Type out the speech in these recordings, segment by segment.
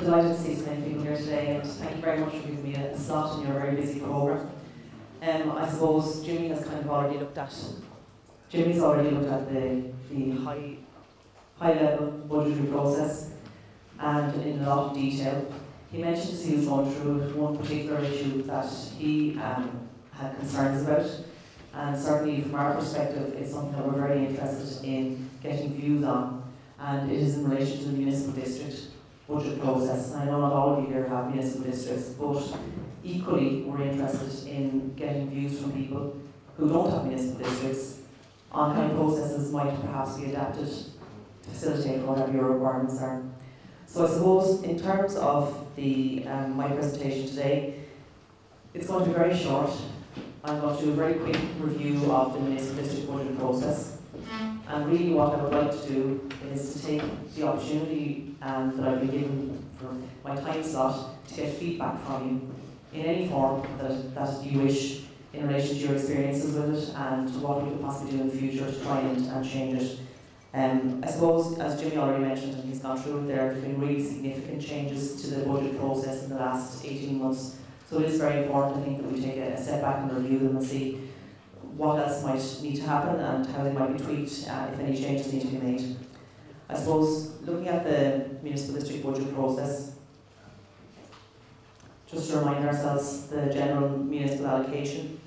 delighted to see so many people here today, and thank you very much for giving me a slot in your very busy programme. I suppose Jimmy has kind of already looked at. Jimmy's already looked at the high level budgetary process and in a lot of detail. He mentioned as he was going through one particular issue that he had concerns about, and certainly from our perspective it's something that we're very interested in getting views on, and it is in relation to the municipal district budget process. And I know not all of you here have municipal districts, but equally we're interested in getting views from people who don't have municipal districts on how processes might perhaps be adapted to facilitate whatever your requirements are. So I suppose in terms of my presentation today, it's going to be very short. I'm going to do a very quick review of the municipal district budget process. And really what I would like to do is to take the opportunity that I've been given for my time slot to get feedback from you in any form that you wish in relation to your experiences with it and what we could possibly do in the future to try and change it. I suppose, as Jimmy already mentioned, and he's gone through it, there have been really significant changes to the budget process in the last 18 months. So it is very important, I think, that we take a step back and review them and see what else might need to happen and how they might be tweaked if any changes need to be made. I suppose, looking at the municipal district budget process, just to remind ourselves, the general municipal allocation,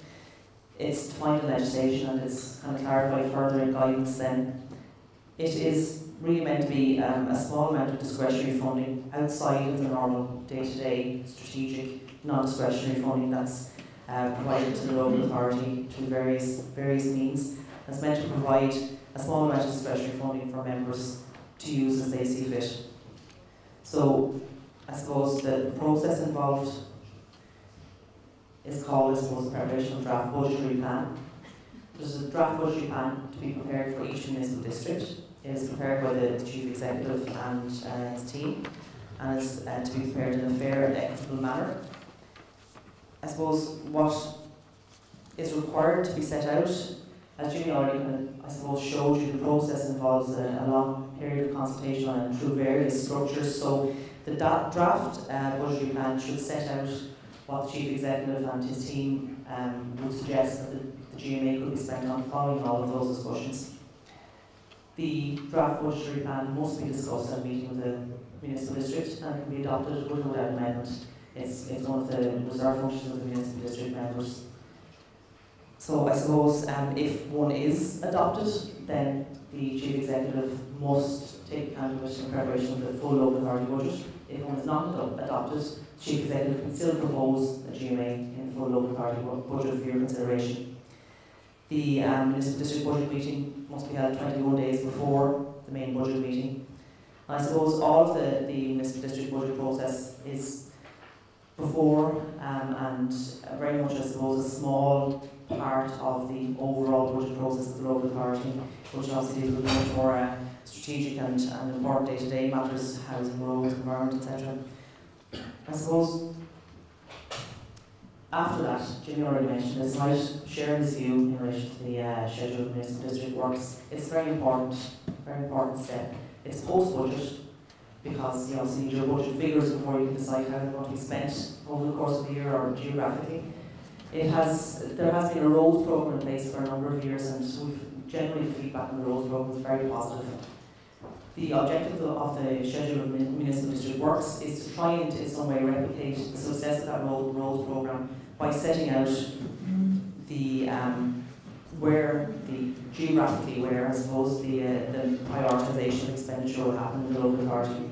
it's defined in legislation and it's kind of clarified further in guidance then. It is really meant to be a small amount of discretionary funding outside of the normal day-to-day strategic non-discretionary funding that's provided to the local authority through various means. It's meant to provide a small amount of discretionary funding for members to use as they see fit. So I suppose the process involved is called, I suppose, preparation of draft budgetary plan. There's a draft budgetary plan to be prepared for each municipal district. It is prepared by the Chief Executive and his team, and is to be prepared in a fair and equitable manner. I suppose what is required to be set out, as Jimmy already I suppose showed you, the process involves a long period of consultation and through various structures. So the draft budgetary plan should set out what the Chief Executive and his team would suggest that the GMA could be spent on following all of those discussions. The draft budgetary plan must be discussed at a meeting of the municipal district and can be adopted without amendment. It's one of the reserve functions of the municipal district members. So I suppose if one is adopted, then the Chief Executive must take account of it in preparation of the full local authority budget. If one is not adopted, the Chief Executive can still propose a GMA in full local authority budget for your consideration. The municipal district budget meeting must be held 21 days before the main budget meeting. And I suppose all of the municipal district budget process is before and very much, I suppose, a small part of the overall budget process of the local authority, which obviously deals with much more strategic and important day-to-day matters, housing, roads, environment, etc. I suppose after that, Jimmy already mentioned this, and I share his view in relation to the schedule of municipal district works. It's a very important step. It's post-budget, because you obviously need your budget figures before you can decide how they're going to be spent over the course of the year or geographically. There has been a roads programme in place for a number of years, and generally the feedback on the roads programme is very positive. The objective of the schedule of municipal district works is to try and in some way replicate the success of that roads programme by setting out the geographically where I suppose the prioritisation of expenditure will happen in the local authority.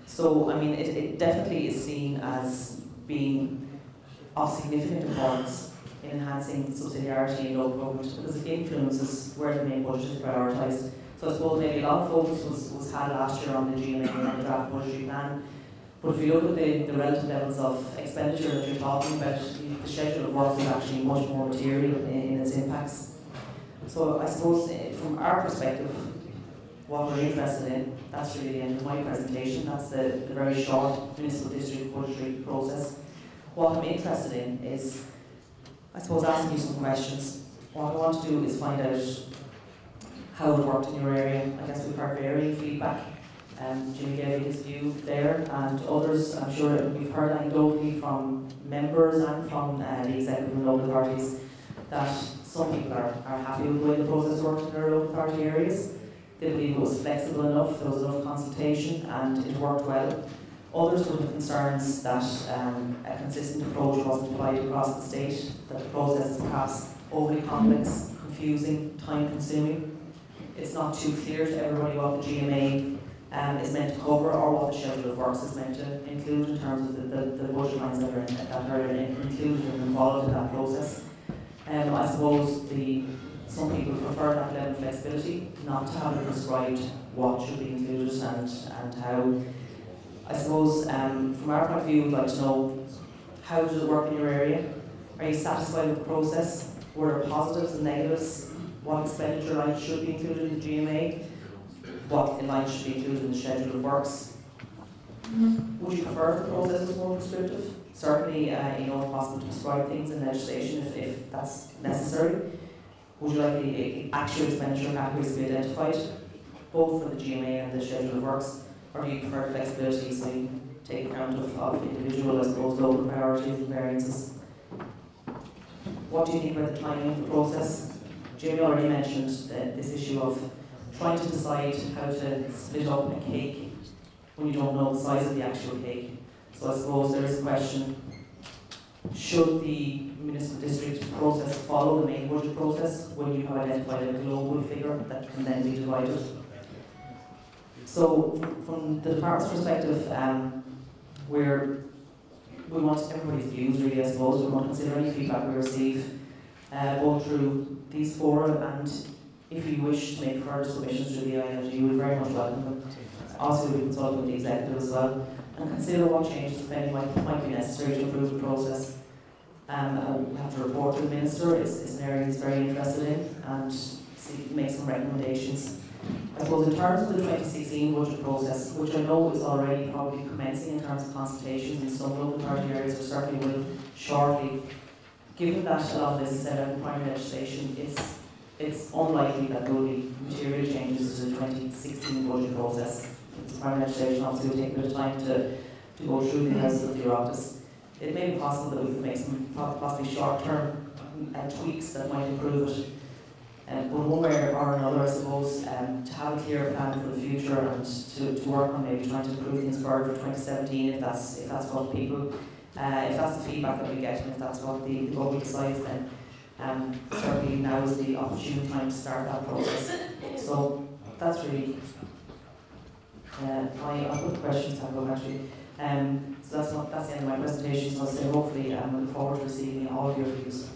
So I mean it definitely is seen as being of significant importance in enhancing subsidiarity in local government because it influences where the main budget is prioritised. So I suppose maybe a lot of focus was had last year on the GMA and on the draft budgetary plan. But if you look at the relative levels of expenditure that you're talking about, the schedule of works is actually much more material in its impacts. So I suppose from our perspective, what we're interested in, that's really the end of my presentation. That's the very short municipal district budgetary process. What I'm interested in is, I suppose, asking you some questions. What I want to do is find out how it worked in your area. I guess we've heard varying feedback Jimmy gave his view there, and others, I'm sure we've heard anecdotally from members and from the executive and local authorities that some people are happy with the way the process worked in their local authority areas. They believe it was flexible enough, there was enough consultation, and it worked well. Others would have concerns that a consistent approach wasn't applied across the state, that the process is perhaps overly complex, confusing, time-consuming. It's not too clear to everybody what the GMA is meant to cover or what the schedule of works is meant to include in terms of the budget lines that are included and involved in that process. I suppose some people prefer that level of flexibility, not to have it prescribed what should be included and how. I suppose from our point of view, we'd like to know, how does it work in your area? Are you satisfied with the process? Were there positives and negatives? What expenditure lines should be included in the GMA? What lines should be included in the schedule of works? Would you prefer if the process was more prescriptive? Certainly, if possible, to prescribe things in legislation if that's necessary. Would you like the actual expenditure categories to be identified, both for the GMA and the schedule of works? Or do you prefer flexibility so you can take account of individual, I suppose, local priorities and variances? What do you think about the timing of the process? Jimmy already mentioned this issue of trying to decide how to split up a cake when you don't know the size of the actual cake. So I suppose there is a question, should the municipal district process follow the main budget process when you have identified a global figure that can then be divided? So from the department's perspective, we want everybody's views really, I suppose. We want to consider any feedback we receive, both through these fora, and if you wish to make further submissions to the AILG, we very much welcome them. Also, we consult with the executive as well, and consider what changes, if any, might be necessary to improve the process. We have to report to the Minister. It's an area he's very interested in, and make some recommendations. I suppose in terms of the 2016 budget process, which I know is already probably commencing in terms of consultations in some local authority areas, or certainly will shortly, given that a lot of this is set out in primary legislation, it's unlikely that there will be material changes to the 2016 budget process. Because primary legislation obviously will take a bit of time to go through the Houses of the Oireachtas. It may be possible that we could make some possibly short-term tweaks that might improve it. But one way or another, I suppose, to have a clear plan for the future and to work on maybe trying to improve things further for 2017, if that's what people, if that's the feedback that we get, and if that's what the government decides, then certainly now is the opportune time to start that process. So that's really I've got questions to have actually. So that's the end of my presentation. So I'll say hopefully I look forward to receiving all of your views.